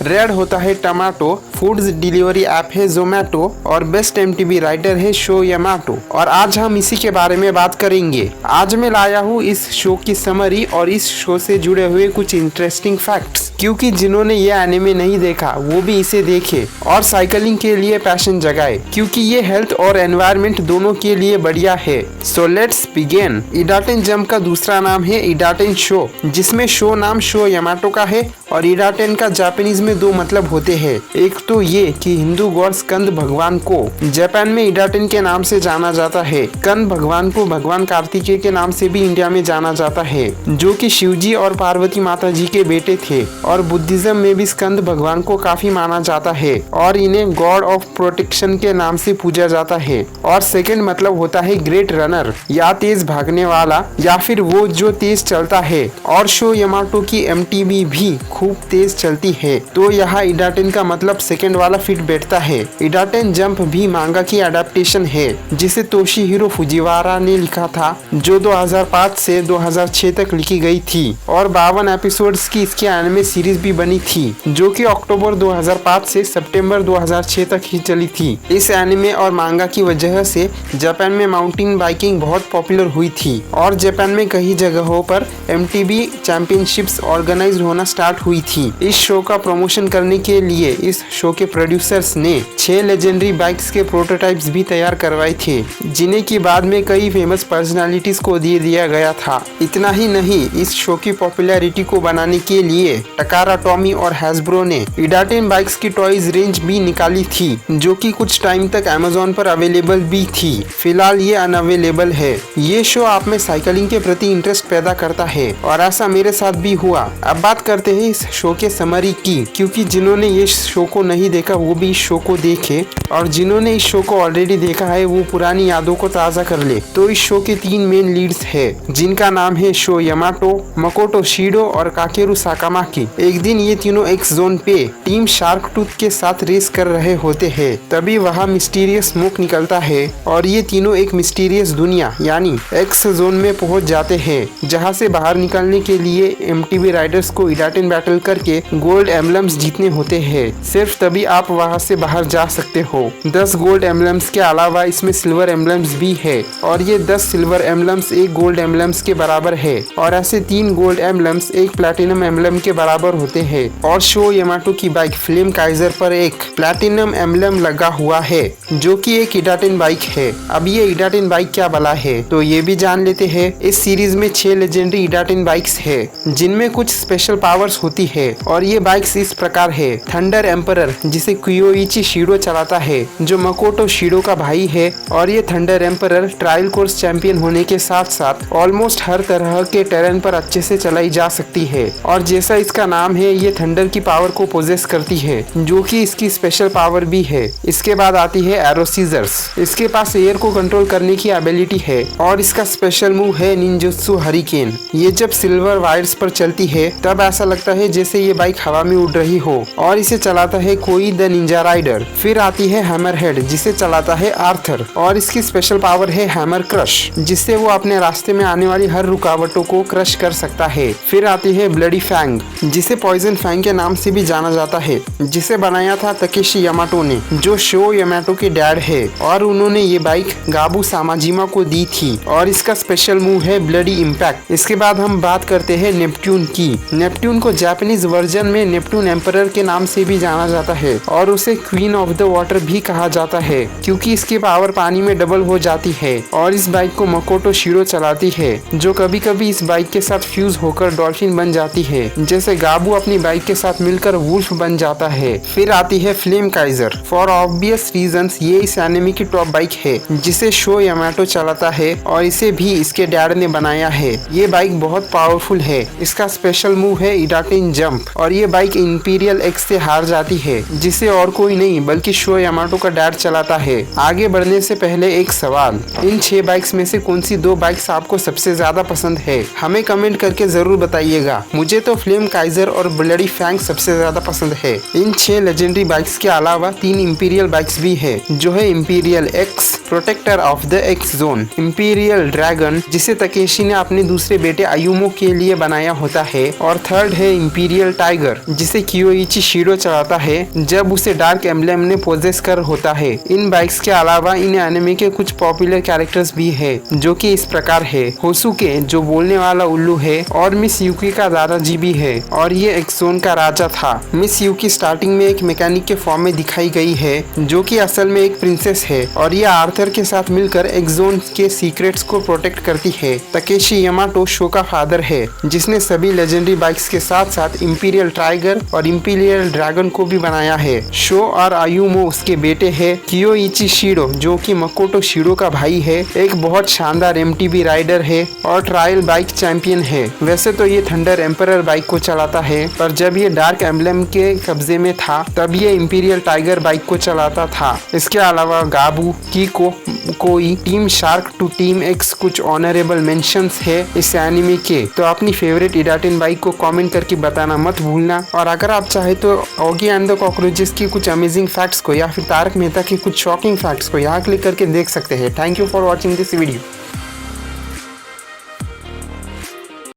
Red होता है tomato, foods delivery app है जोमैटो और बेस्ट एमटीवी राइटर है शो यामाटो। और आज हम इसी के बारे में बात करेंगे। आज मैं लाया हूँ इस शो की समरी और इस शो से जुड़े हुए कुछ इंटरेस्टिंग फैक्ट्स, क्योंकि जिन्होंने ये एनिमे नहीं देखा वो भी इसे देखे और साइकिलिंग के लिए पैशन जगाए, क्योंकि ये हेल्थ और एनवायरनमेंट दोनों के लिए बढ़िया है। So let's begin. Idaten jump का दूसरा नाम है इडाटेन शो, जिसमें शो नाम शो यामाटो का है और इडाटेन का जापानीज में दो मतलब होते हैं। एक तो ये कि हिंदू गॉड स्कंद भगवान को जापान में इडाटेन के नाम से जाना जाता है। स्कंद भगवान को भगवान कार्तिकेय के नाम से भी इंडिया में जाना जाता है, जो कि शिवजी और पार्वती माता जी के बेटे थे। और बुद्धिज्म में भी स्कंद भगवान को काफी माना जाता है और इन्हें गॉड ऑफ प्रोटेक्शन के नाम से पूजा जाता है। और सेकंड मतलब होता है ग्रेट रनर, या तेज भागने वाला, या फिर वो जो तेज चलता है। और शो यामाटो की एमटीवी भी खूब तेज चलती है, तो यहाँ इडाटेन का मतलब सेकंड वाला फिट बैठता है। इडाटेन जंप भी मांगा की अडेप्टेशन है, जिसे तोशिहिरो फुजिवारा ने लिखा था, जो 2005 से 2006 तक लिखी गई थी। और 52 एपिसोड्स की इसकी एनिमे सीरीज भी बनी थी, जो कि अक्टूबर 2005 से सितंबर 2006 तक ही चली थी। इस एनिमे और मांगा की वजह से जापान में माउंटेन बाइकिंग बहुत पॉपुलर हुई थी और जापान में कई जगहों पर एमटीबी चैंपियनशिप्स ऑर्गेनाइज होना स्टार्ट हुई थी। इस शो का प्रमोशन करने के लिए इस शो के प्रोड्यूसर्स ने 6 लेजेंडरी बाइक्स के प्रोटोटाइप्स भी तैयार करवाए थे, जिन्हें की बाद में कई फेमस पर्सनालिटीज को दे दिया गया था। इतना ही नहीं, इस शो की पॉपुलैरिटी को बनाने के लिए टकारा टॉमी और हैसब्रो ने इडाटेन बाइक्स की टॉयज रेंज भी निकाली थी, जो कि कुछ टाइम तक अमेज़न पर अवेलेबल भी थी। फिलहाल ये अनअवेलेबल है। ये शो आप में साइकिलिंग के प्रति इंटरेस्ट पैदा करता है और ऐसा मेरे साथ भी हुआ। अब बात करते हैं इस शो के समरी की, क्योंकि जिन्होंने ये शो को नहीं देखा वो भी इस शो को देखे, और जिन्होंने इस शो को ऑलरेडी देखा है वो पुरानी यादों को ताज़ा कर ले। तो इस शो के 3 मेन लीड्स है, जिनका नाम है शो यामाटो, मकोटो शिडो और काकेरू साकामाकी। एक दिन ये तीनों एक्स जोन पे टीम शार्क टूथ के साथ रेस कर रहे होते हैं। तभी वहाँ मिस्टीरियस स्मोक निकलता है और ये तीनों एक मिस्टीरियस दुनिया यानी एक्स जोन में पहुँच जाते हैं, जहाँ से बाहर निकलने के लिए एमटीवी राइडर्स को इडाटेन बैटल करके गोल्ड एम्बलम्स जीतने होते हैं। सिर्फ तभी आप वहाँ से बाहर जा सकते हो। 10 गोल्ड एम्बलम्स के अलावा इसमें सिल्वर एम्बलम्स भी है, और ये 10 सिल्वर एम्बलम्स एक गोल्ड एम्बलम्स के बराबर है, और ऐसे 3 गोल्ड एम्बलम्स एक प्लैटिनम एम्बलम के बराबर होते हैं। और शो यामाटो की बाइक फ्लेम काइजर पर एक प्लैटिनम एम्बलम लगा हुआ है, जो कि एक इडाटेन बाइक है। अब ये इडाटेन बाइक क्या भला है, तो ये भी जान लेते हैं। इस सीरीज में 6 लेजेंडरी इडाटेन बाइक्स है, जिनमें कुछ स्पेशल पावर्स होती है। और ये बाइक्स इस प्रकार है। थंडर एम्परर, जिसे कियोइची शिडो चलाता है, जो मकोटो शिडो का भाई है। और ये thunder emperor trial course champion होने के साथ साथ ऑलमोस्ट हर तरह के टेरेन पर अच्छे से चलाई जा सकती है। और जैसा इसका नाम है, ये थंडर की पावर को पोजेस करती है, जो कि इसकी स्पेशल पावर भी है। इसके बाद आती है एरो सीजर्स। इसके पास एयर को कंट्रोल करने की एबिलिटी है और इसका स्पेशल मूव है निंजुत्सु हरिकेन। ये जब सिल्वर वायर्स पर चलती है तब ऐसा लगता है जैसे ये बाइक हवा में उड़ रही हो, और इसे चलाता है कोई द निंजा राइडर। फिर आती है हैमर हेड, जिसे चलाता है आर्थर, और इसकी स्पेशल पावर है हैमर क्रश, जिससे वो अपने रास्ते में आने वाली हर रुकावटों को क्रश कर सकता है। फिर आती है ब्लडी फैंग, जिसे पॉइजन फैंग के नाम से भी जाना जाता है, जिसे बनाया था तकेशी यामाटो ने, जो शो यामाटो के डैड है, और उन्होंने ये बाइक गाबू सामाजिमा को दी थी। और इसका स्पेशल मूव है ब्लडी इम्पैक्ट। इसके बाद हम बात करते हैं नेपट्यून की। नेपट्यून को जापानीज वर्जन में नेपट्यून एम्परर के नाम से भी जाना जाता है, और उसे क्वीन ऑफ द वाटर भी कहा जाता है, क्योंकि इसकी पावर पानी में डबल हो जाती है। और इस बाइक को मकोटो शिडो चलाती है, जो कभी कभी इस बाइक के साथ फ्यूज होकर डॉल्फिन बन जाती है, जैसे गाबू अपनी बाइक के साथ मिलकर वुल्फ बन जाता है। फिर आती है flame Kaizer. For obvious reasons ये इस एनिमे की टॉप बाइक है, जिसे शो यामाटो चलाता है, और इसे भी इसके डैड ने बनाया है। ये बाइक बहुत पावरफुल है। इसका स्पेशल मूव है इडाटेन जंप, और ये बाइक इंपीरियल एक्स से हार जाती है, जिसे और कोई नहीं बल्कि शो यामाटो का डैड चलाता है। आगे बढ़ने से पहले एक सवाल, इन 6 बाइक्स में से कौन सी 2 बाइक्स आपको सबसे ज्यादा पसंद है? हमें कमेंट करके जरूर बताइएगा। मुझे तो फ्लेम काइजर और ब्लडी फैंग सबसे ज्यादा पसंद है। इन 6 लेजेंडरी बाइक्स के अलावा 3 इंपीरियल बाइक्स भी है, जो है imperial X, protector of the X zone, imperial dragon जिसे तकेशी ने अपने दूसरे बेटे आयुमो के लिए बनाया होता है, और थर्ड है इंपीरियल टाइगर जिसे कियोइची शिडो चलाता है जब उसे डार्क एम्ब्लेम ने पोजेस कर होता है। इन बाइक्स के अलावा इन एनिमे के कुछ पॉपुलर कैरेक्टर्स भी है, जो कि इस प्रकार है। होसुके जो बोलने वाला उल्लू है, और मिस यूकी का दादाजी भी है, और ये एक्सोन का राजा था। मिस यूकी स्टार्टिंग में एक मैकेनिक के फॉर्म में दिखाई गई है, जो कि असल में एक प्रिंसेस है, और ये आर्थर के साथ मिलकर एक्सोन के सीक्रेट्स को प्रोटेक्ट करती है। तकेशी यामाटो शो का फादर है, जिसने सभी लेजेंडरी बाइक्स के साथ साथ इंपीरियल टाइगर और इंपीरियल ड्रैगन को भी बनाया है। शो और आयुमो उसके बेटे हैं। कियोइची शिडो जो कि मकोटो शिडो का भाई है, एक बहुत शानदार एमटीबी राइडर है और ट्रायल बाइक चैंपियन है। वैसे तो ये थंडर एम्परर बाइक को चलाता है, पर जब ये डार्क एम्ब्लेम के कब्जे में था तब ये इंपीरियल टाइगर बाइक को चलाता था। इसके अलावा गाबू, कीको, कोई, team shark to team X कुछ ऑनरेबल मेंशंस है इस एनिमे के। तो अपनी फेवरेट इडाटिन बाइक को कमेंट करके बताना मत भूलना। और अगर आप चाहे तो ऑगी एंड द कॉकरोचेस की कुछ अमेजिंग फैक्ट्स को या फिर तारक मेहता के कुछ शॉकिंग फैक्ट्स को यहाँ क्लिक करके देख सकते हैं। Thank you for watching this video.